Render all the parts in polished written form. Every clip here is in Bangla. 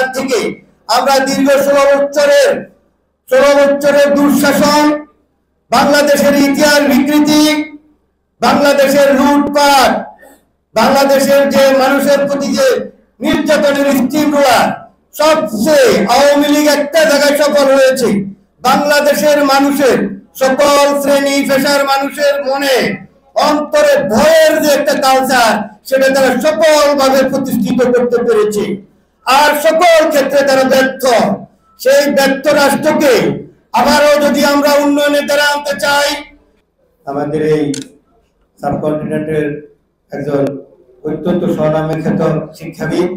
যেখান থেকে আমরা দীর্ঘ 16 বছরের দুঃশাসন, বাংলাদেশের ইতিহাস বিকৃতি, বাংলাদেশের লুটপাট, বাংলাদেশের যে মানুষের প্রতি যে নির্যাতনের স্টিমরোলা, সবচেয়ে আওয়ামী লীগ একটা জায়গায় সফল হয়েছে, বাংলাদেশের মানুষের সকল শ্রেণী পেশার মানুষের মনে অন্তরে ভয়ের যে একটা কালচার, সেটা তারা সফলভাবে প্রতিষ্ঠিত করতে পেরেছে। আর সকল ক্ষেত্রে তারা ব্যর্থ। সেই ব্যর্থ রাষ্ট্রকে আবারও যদি আমরা উন্নয়নের দ্বারা আনতে চাই, আমাদের এই সাবকন্টিনেন্টের একজন অত্যন্ত স্বনামে খ্যাত শিক্ষাবিদ,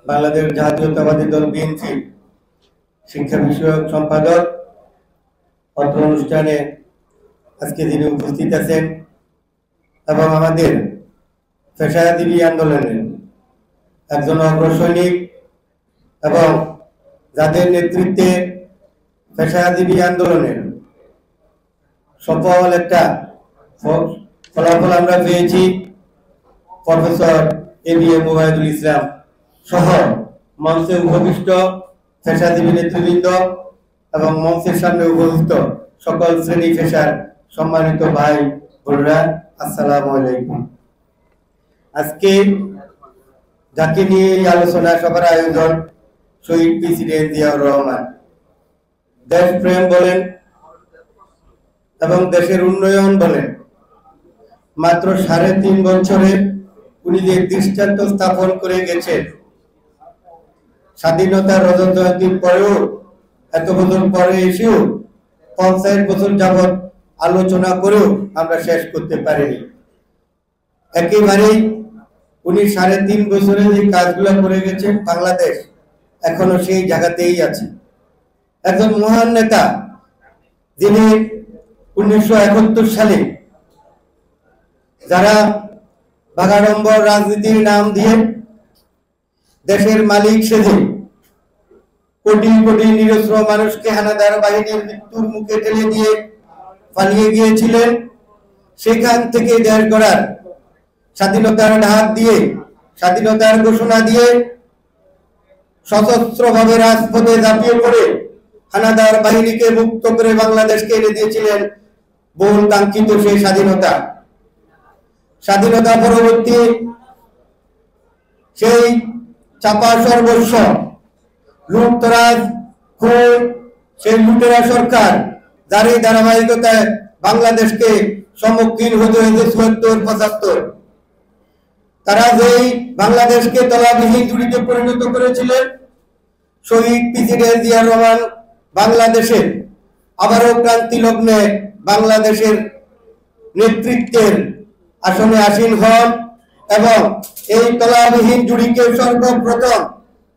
বাংলাদেশ জাতীয়তাবাদী দল বিএনপি শিক্ষা বিষয়ক সম্পাদক, অত্র অনুষ্ঠানে আজকে যিনি উপস্থিত আছেন এবং আমাদের পেশাজীবী আন্দোলনের একজন অগ্রসৈনিক এবং যাদের নেতৃত্বে পেশাজীবী আন্দোলনের সফল একটা ফলাফল আমরা পেয়েছি, প্রফেসর এবিএম ওবায়দুল ইসলাম সহ মঞ্চে উপবিষ্ট পেশাজীবী নেতৃবৃন্দ এবং মঞ্চের সামনে উপস্থিত সকল শ্রেণী পেশার সম্মানিত ভাই বোনেরা, আসসালামু আলাইকুম। আজকে যাকে নিয়ে এই আলোচনা সভার আয়োজন, শহীদ প্রেসিডেন্ট জিয়াউর রহমান দেশপ্রেম বলেন এবং দেশের উন্নয়ন বলেন, মাত্র 3.5 বছরে উনি যে দৃষ্টান্ত স্থাপন করে গেছেন, স্বাধীনতার রজত জয়ন্তীর পরেও, এত বছর পরে এসেও 50 বছর যাবৎ আলোচনা করেও আমরা শেষ করতে পারিনি। একেবারেই উনি 3.5 বছরে যে কাজগুলো করে গেছেন, বাংলাদেশ এখনো সেই জায়গাতেই আছে। একজন মহান নেতা, যিনি 1971 সালে যারা ভাগাড়ম্বর রাজনীতির নাম দিয়ে দেশের মালিক সেজে কোটি কোটি নিরস্ত্র মানুষকে হানাদার বাহিনীর মৃত্যুর মুখে ঠেলে দিয়ে পালিয়ে গিয়েছিলেন, সেখান থেকে দেশ গড়ার স্বাধীনতার ডাক দিয়ে, স্বাধীনতার ঘোষণা দিয়ে সশস্ত্রভাবে রাজপথে ঝাঁপিয়ে পড়ে হানাদার বাহিনীকে মুক্ত করে বাংলাদেশকে এনে দিয়েছিলেন বহুল কাঙ্ক্ষিত সেই স্বাধীনতা। স্বাধীনতা পরবর্তী সেই চাপা সর্বস্ব, লুটতরাজ, খুন, সেই লুটেরা সরকার, যারই ধারাবাহিকতায় বাংলাদেশকে সম্মুখীন হতে হয়েছে 74-75। তারা যেই বাংলাদেশকে তলাবিহীন ঝুড়িতে পরিণত করেছিলেন, শহীদ প্রেসিডেন্ট জিয়াউর রহমান বাংলাদেশের আবারও ক্রান্তি লগ্নে বাংলাদেশের নেতৃত্বের আসনে আসীন হন এবং এই তলাবিহীন ঝুড়িকে সর্বপ্রথম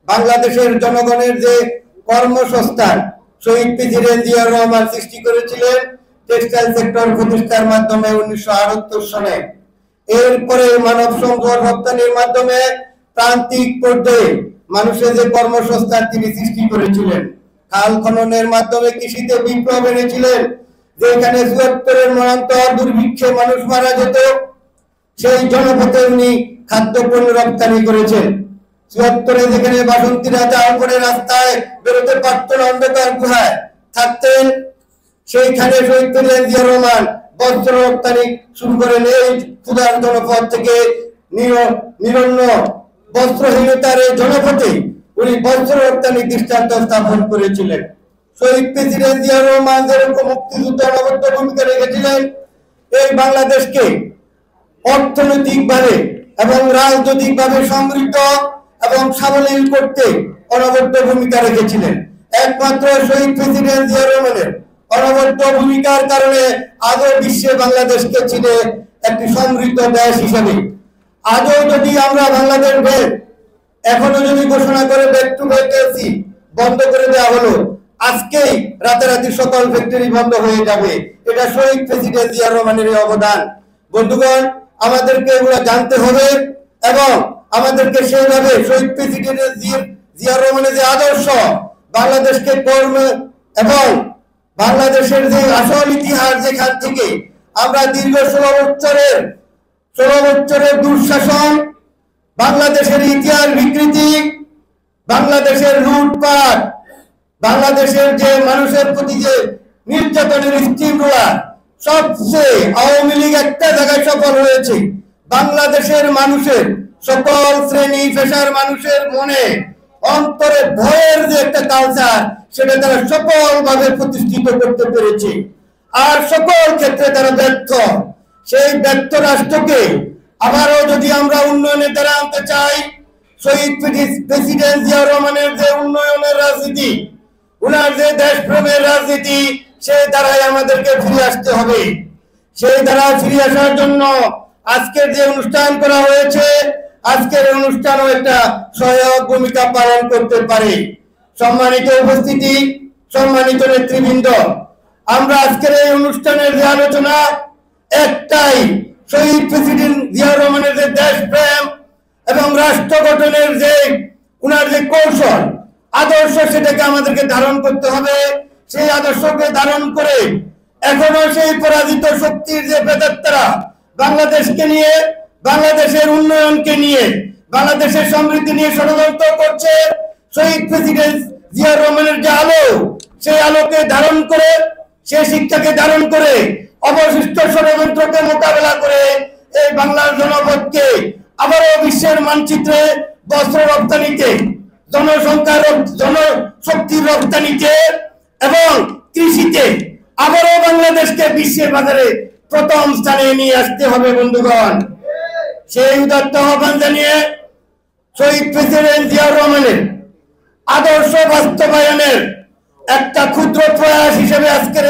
বাংলাদেশের জনগণের যে কর্মসংস্থান শহীদ প্রেসিডেন্ট জিয়াউর রহমান সৃষ্টি করেছিলেন টেক্সটাইল সেক্টর প্রতিষ্ঠার মাধ্যমে 1978 সনে। এরপরে মানব সম্পদ রপ্তানির মাধ্যমে প্রান্তিক পর্যায়ে মানুষের যে কর্মসংস্থান তিনি সৃষ্টি করেছিলেন, খাল খননের মাধ্যমে কৃষিতে বিপ্লব এনেছিলেন, যেখানে 74-এর মরান্তর দুর্ভিক্ষে মানুষ মারা যেত, সেই জনপথে উনি খাদ্যপণ্য রপ্তানি করেছেন। 74-এ যেখানে বাসন্তীরা চাল করে রাস্তায় বেরোতে পারত না, অন্ধকার গুহায় থাকতেন, সেইখানে শহীদ প্রেসিডেন্ট জিয়াউর রহমান বস্ত্র রপ্তানি শুরু করেন। এই ক্ষুধার জনপদ থেকে নিরন্ন বস্ত্রহীনতার এই জনপথে উনি বস্ত্র রপ্তানি দৃষ্টান্ত স্থাপন করেছিলেন। শহীদ প্রেসিডেন্ট জিয়াউর রহমান যেরকম মুক্তিযুদ্ধে অনবদ্য ভূমিকা রেখেছিলেন, এই বাংলাদেশকে অর্থনৈতিকভাবে এবং রাজনৈতিকভাবে সমৃদ্ধ এবং সাবলীল করতে অনবদ্য ভূমিকা রেখেছিলেন। একমাত্র শহীদ প্রেসিডেন্ট জিয়াউর রহমানের অনবদ্য ভূমিকার কারণে আজও বিশ্বে বাংলাদেশকে চিনে একটি সমৃদ্ধ দেশ হিসেবে। আজও যদি আমরা বাংলাদেশ ব্যাংক এখনো যদি ঘোষণা করে ব্যাক টু ভ্যাকেন্সি বন্ধ করে দেওয়া হলো, আজকেই রাতারাতি সকল ফ্যাক্টরি বন্ধ হয়ে যাবে। এটা শহীদ প্রেসিডেন্ট জিয়াউর রহমানের অবদান। বন্ধুগণ, আমাদেরকে এগুলো জানতে হবে এবং আমাদেরকে সেইভাবে শহীদ প্রেসিডেন্ট জিয়াউর রহমানের যে আদর্শ, বাংলাদেশকে কর্ম এবং বাংলাদেশের যে আসল ইতিহাস, যেখান থেকে আমরা দীর্ঘ 16 বছরের দুঃশাসন, বাংলাদেশের ইতিহাস বিকৃতি, বাংলাদেশের লুটপাট, বাংলাদেশের যে মানুষের প্রতি যে নির্যাতনের স্টিমগুলা, সবচেয়ে আওয়ামী লীগ একটা জায়গায় সফল হয়েছে, বাংলাদেশের মানুষের সকল শ্রেণী পেশার মানুষের মনে অন্তরে ভয়ের যে একটা কালচার, সেটা তারা সফলভাবে প্রতিষ্ঠিত করতে পেরেছে। আর সকল ক্ষেত্রে তারা ব্যর্থ। সেই ব্যর্থ রাষ্ট্রকে আবারও যদি আমরা উন্নয়নে দ্বারা আনতে চাই, শহীদ প্রেসিডেন্ট জিয়া রহমানের যে উন্নয়নের রাজনীতি, উনার যে দেশপ্রেমের রাজনীতি, সেই দ্বারাই আমাদেরকে ফিরে আসতে হবে। সেই দ্বারা ফিরে আসার জন্য আজকের যে অনুষ্ঠান করা হয়েছে, আজকের অনুষ্ঠানও একটা সহায়ক ভূমিকা পালন করতে পারে। সম্মানিত উপস্থিতি, সম্মানিত নেতৃবৃন্দ, আমরা আজকের এই অনুষ্ঠানের যে আলোচনা, একটাই, শহীদ প্রেসিডেন্ট জিয়া রহমানের যে দেশপ্রেম এবং রাষ্ট্র গঠনের যে উনার যে কৌশল আদর্শ, সেটাকে আমাদেরকে ধারণ করতে হবে। সেই আদর্শকে ধারণ করে এখনো সেই পরাজিত শক্তির যে প্রেতাত্মারা বাংলাদেশকে নিয়ে, বাংলাদেশের উন্নয়নকে নিয়ে, বাংলাদেশের সমৃদ্ধি নিয়ে ষড়যন্ত্র করছে, শহীদ প্রেসিডেন্ট জিয়া রহমানের যে আলো, সেই আলোকে ধারণ করে, সেই শিক্ষাকে ধারণ করে অবশিষ্ট ষড়যন্ত্রকে মোকাবেলা করে এই বাংলার জনপদকে আবারও বিশ্বের মানচিত্রে বস্ত্র রপ্তানিতে, জনসংখ্যার জনশক্তির রপ্তানিতে এবং কৃষিতে আবারও বাংলাদেশকে বিশ্বের বাজারে প্রথম স্থানে নিয়ে আসতে হবে বন্ধুগণ। সেই উদাত্ত আহ্বান জানিয়ে শহীদ প্রেসিডেন্ট জিয়া রহমানের আদর্শ বাস্তবায়নের একটা ক্ষুদ্র প্রয়াস হিসেবে আজকের